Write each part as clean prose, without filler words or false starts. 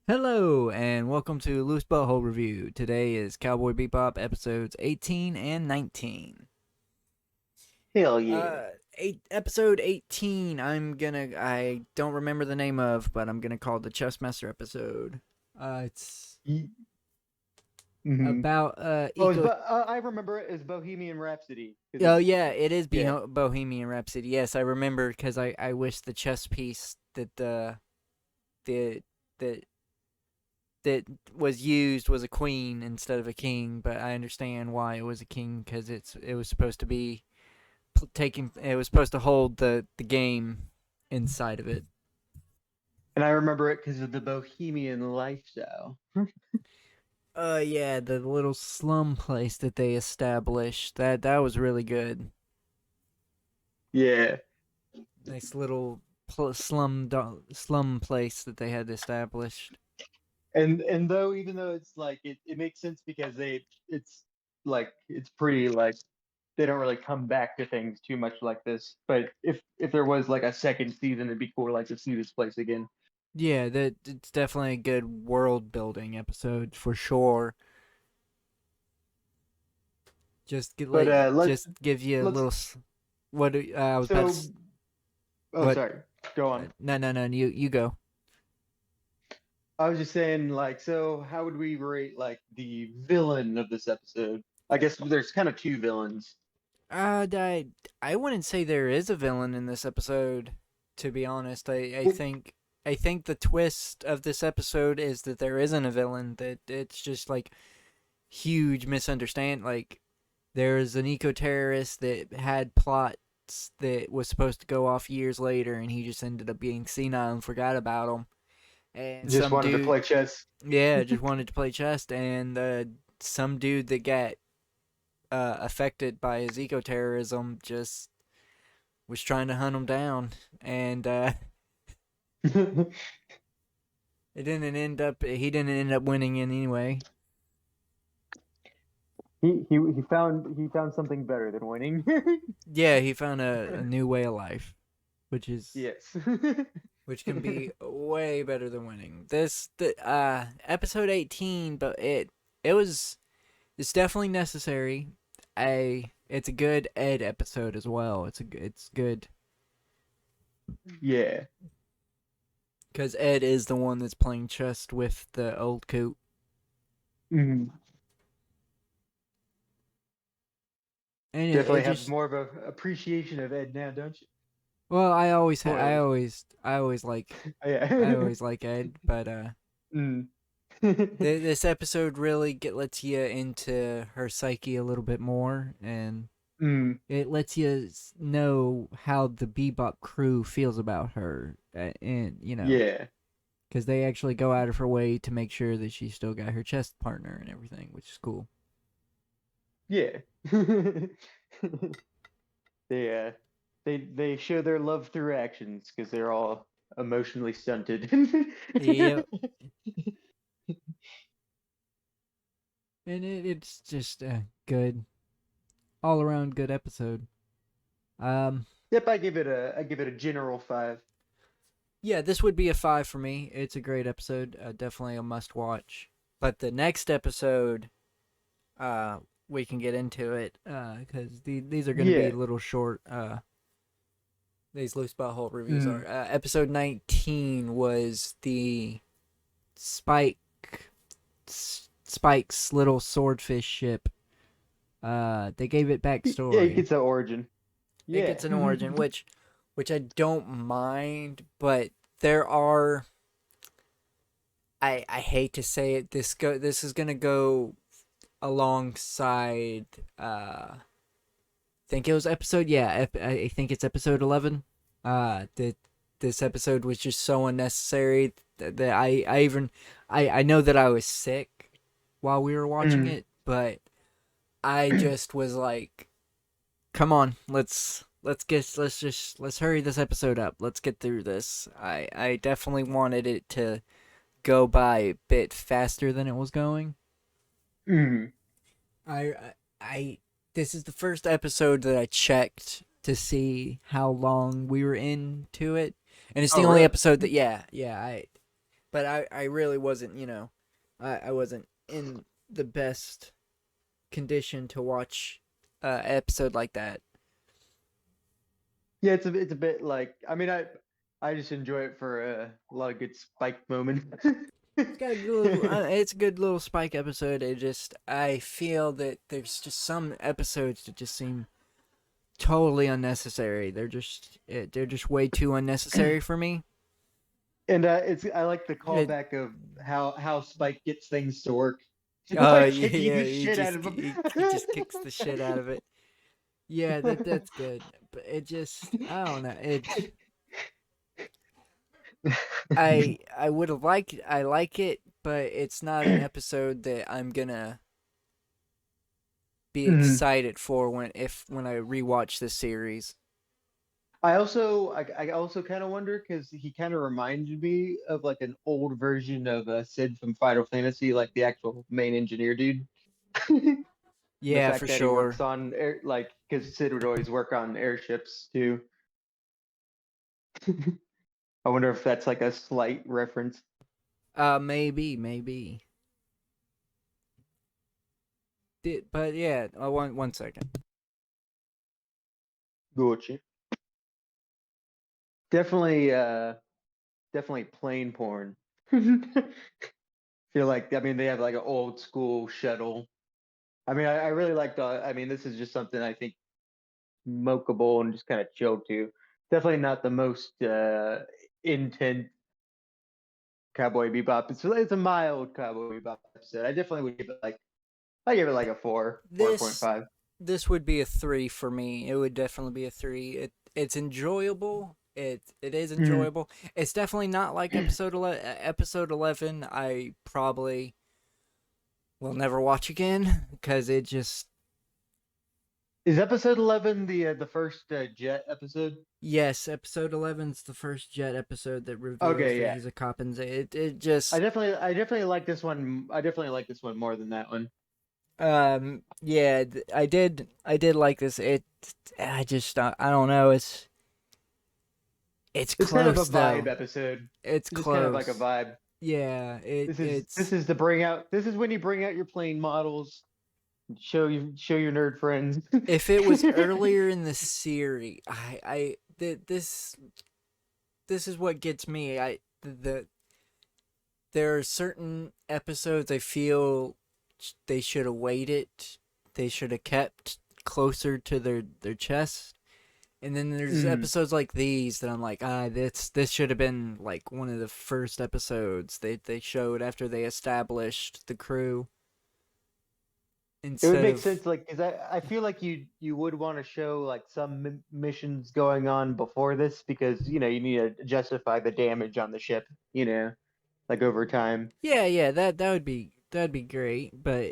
Hello, and welcome to Loose Butthole Review. Today is Cowboy Bebop episodes 18 and 19. Hell yeah. Uh, episode 18, I don't remember the name of, but I'm gonna call it the Chessmaster episode. It's Mm-hmm. about, Oh, eco. I remember it as Bohemian Rhapsody because Oh, it's yeah, it is yeah, Bohemian Rhapsody. Yes, I remember because I wish the chess piece the, that that was used was a queen instead of a king, but I understand why it was a king because it was supposed to be taking it was supposed to hold the game inside of it. and I remember it because of the Bohemian lifestyle. Yeah, the little slum place that they established that was really good. Yeah, Nice little slum place that they had established. and though even though it's like it makes sense because it's like it's pretty like they don't really come back to things too much like this. But if there was like a second season, it'd be cool to like to see this place again. Yeah, that it's definitely a good world building episode for sure. But Just give you a let's little. What I was about to. so oh What? sorry, go on. No. You go. I was just saying, like, so how would we rate like the villain of this episode? I guess there's kind of two villains. I wouldn't say there is a villain in this episode. To be honest, Well, I think the twist of this episode is that there isn't a villain. That it's just like huge misunderstand. Like there's an eco terrorist that had plots that was supposed to go off years later, and he just ended up being senile and forgot about them. And just some wanted to dude, play chess. yeah, just wanted to play chess, and some dude that got affected by his eco terrorism just was trying to hunt him down, and it didn't end up. He didn't end up winning in anyway. He found something better than winning. Yeah, he found a new way of life, which is Yes. which can be way better than winning. The episode 18, but it was it's definitely necessary. It's a good Ed episode as well. It's good Yeah. because Ed is the one that's playing chess with the old coot. Mhm. And it Definitely have just more of a appreciation of Ed now, don't you? well, Spoilers. I always like I Yeah. always like Ed, but Mm. this episode really lets you into her psyche a little bit more, and Mm. it lets you know how the Bebop crew feels about her, and Yeah. because they actually go out of her way to make sure that she still got her chess partner and everything, which is cool. Yeah. They they show their love through actions because they're all emotionally stunted. Yep, and it's just a good all around good episode. Um, Yep, I give it a general five. yeah, this would be a 5 for me. It's a great episode, definitely a must watch. But the next episode, uh, we can get into it because these are going to be Yeah. little short. These loose butthole reviews Mm. are. Episode 19 was the Spike Spike's little swordfish ship. They gave it Yeah, it backstory. gets an origin. It Yeah. gets an origin, which I don't mind, but there are. I hate to say it. This is gonna go alongside. Think it was episode. Yeah, I think it's episode 11. That this episode was just so unnecessary that I know that I was sick while we were watching Mm. it, but I just was like, come on, let's hurry this episode up. Let's get through this. I definitely wanted it to go by a bit faster than it was going. Mm. I this is the first episode that I checked to see how long we were into it, and it's Oh, the only really? episode that yeah I but I really wasn't, I wasn't in the best condition to watch an episode like that. Yeah, it's a bit like I mean I just enjoy it for a lot of good spike moments. It's got a good little, it's a good little Spike episode. It just, I feel that there's just some episodes that just seem totally unnecessary. They're just way too unnecessary for me. And it's I like the It, callback of how Spike gets things to work. oh Like yeah, kicking yeah, the shit out of him. he just kicks the shit out of it. Yeah, that's good. But it just, I don't know. I would have liked, I like it, but it's not an episode that I'm gonna be Mhm. excited for when I rewatch this series. I also kind of wonder because he kind of reminded me of like an old version of Sid from Final Fantasy, like the actual main engineer dude. The Yeah, for fact that he works sure. on air, like because Sid would always work on airships too. I wonder if that's like a slight reference. Maybe. But yeah, one second. Gotcha. Definitely, definitely plane porn. Feel like I mean they have like an old school shuttle. I mean I really like the. I mean this is just something I think mokeable and just kind of chill to. Definitely not the most intense Cowboy Bebop. It's a mild Cowboy Bebop episode. I definitely would give it like I give it like a four point This five. this would be a 3 for me. It would definitely be a 3. It's enjoyable. It is Mm. enjoyable. It's definitely not like episode 11. I probably will never watch again because it just, Is episode 11 the first Jet episode? yes, episode 11's the first Jet episode that reveals Okay, that yeah. he's a cop, and it just, I definitely like this one. I definitely like this one more than that one. yeah, I did like this. I just, I don't know. It's It's kind of a close vibe though. episode. It's It's just kind of like a close. vibe. Yeah, This it's, is this is when you bring out your plane models, show your nerd friends. if it was earlier in the series, this is what gets me. There are certain episodes I feel they should have waited. They should have kept closer to their chest. And then there's Mhm. episodes like these that I'm like, this should have been like one of the first episodes they showed after they established the crew It would instead make of, sense, like, because I feel like you would want to show like some missions going on before this because you need to justify the damage on the ship, like over time. yeah, that'd be great, but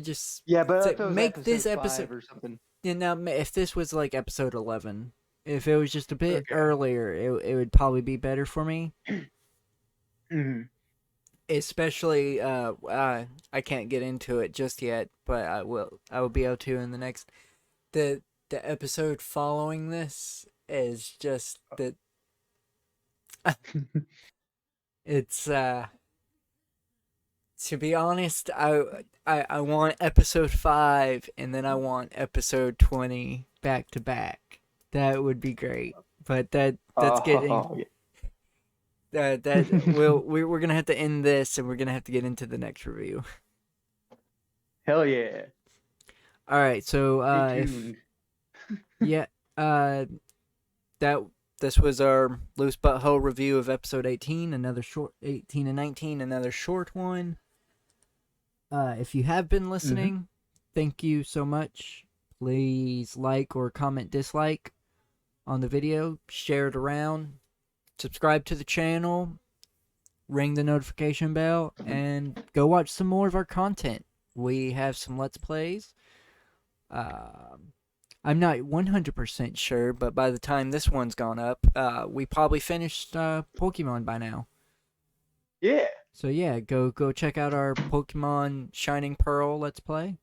just Yeah, but if it was make this episode episode. 5 or something. Now, if this was like episode 11, if it was just a bit Okay. earlier, it would probably be better for me. Hmm. Especially, I can't get into it just yet, but I will be able to in the next. The episode following this is just that it's, to be honest, I want episode 5 and then I want episode 20 back to back. That would be great. But that's getting, Oh, that yeah. we're gonna have to end this and we're gonna have to get into the next review. Hell yeah. All right, so Stay if tuned. yeah, uh, that this was our loose butthole review of episode 18, another short 18 and 19, another short one. If you have been Hmm. listening, thank you so much. Please like or comment dislike on the video, share it around, subscribe to the channel, ring the notification bell, and go watch some more of our content. We have some Let's Plays. I'm not 100% sure, but by the time this one's gone up, we probably finished Pokemon by now. Yeah. So yeah, go check out our Pokemon Shining Pearl Let's Play.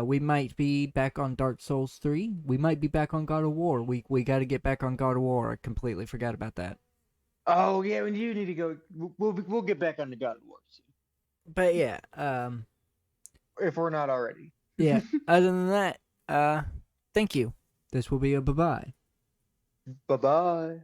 We might be back on Dark Souls 3. We might be back on God of War. We got to get back on God of War. I completely forgot about that. Oh yeah, when you need to go, we'll get back on the God of War soon, But yeah, if we're not already. yeah. Other than that, thank you. This will be a bye bye. Bye bye.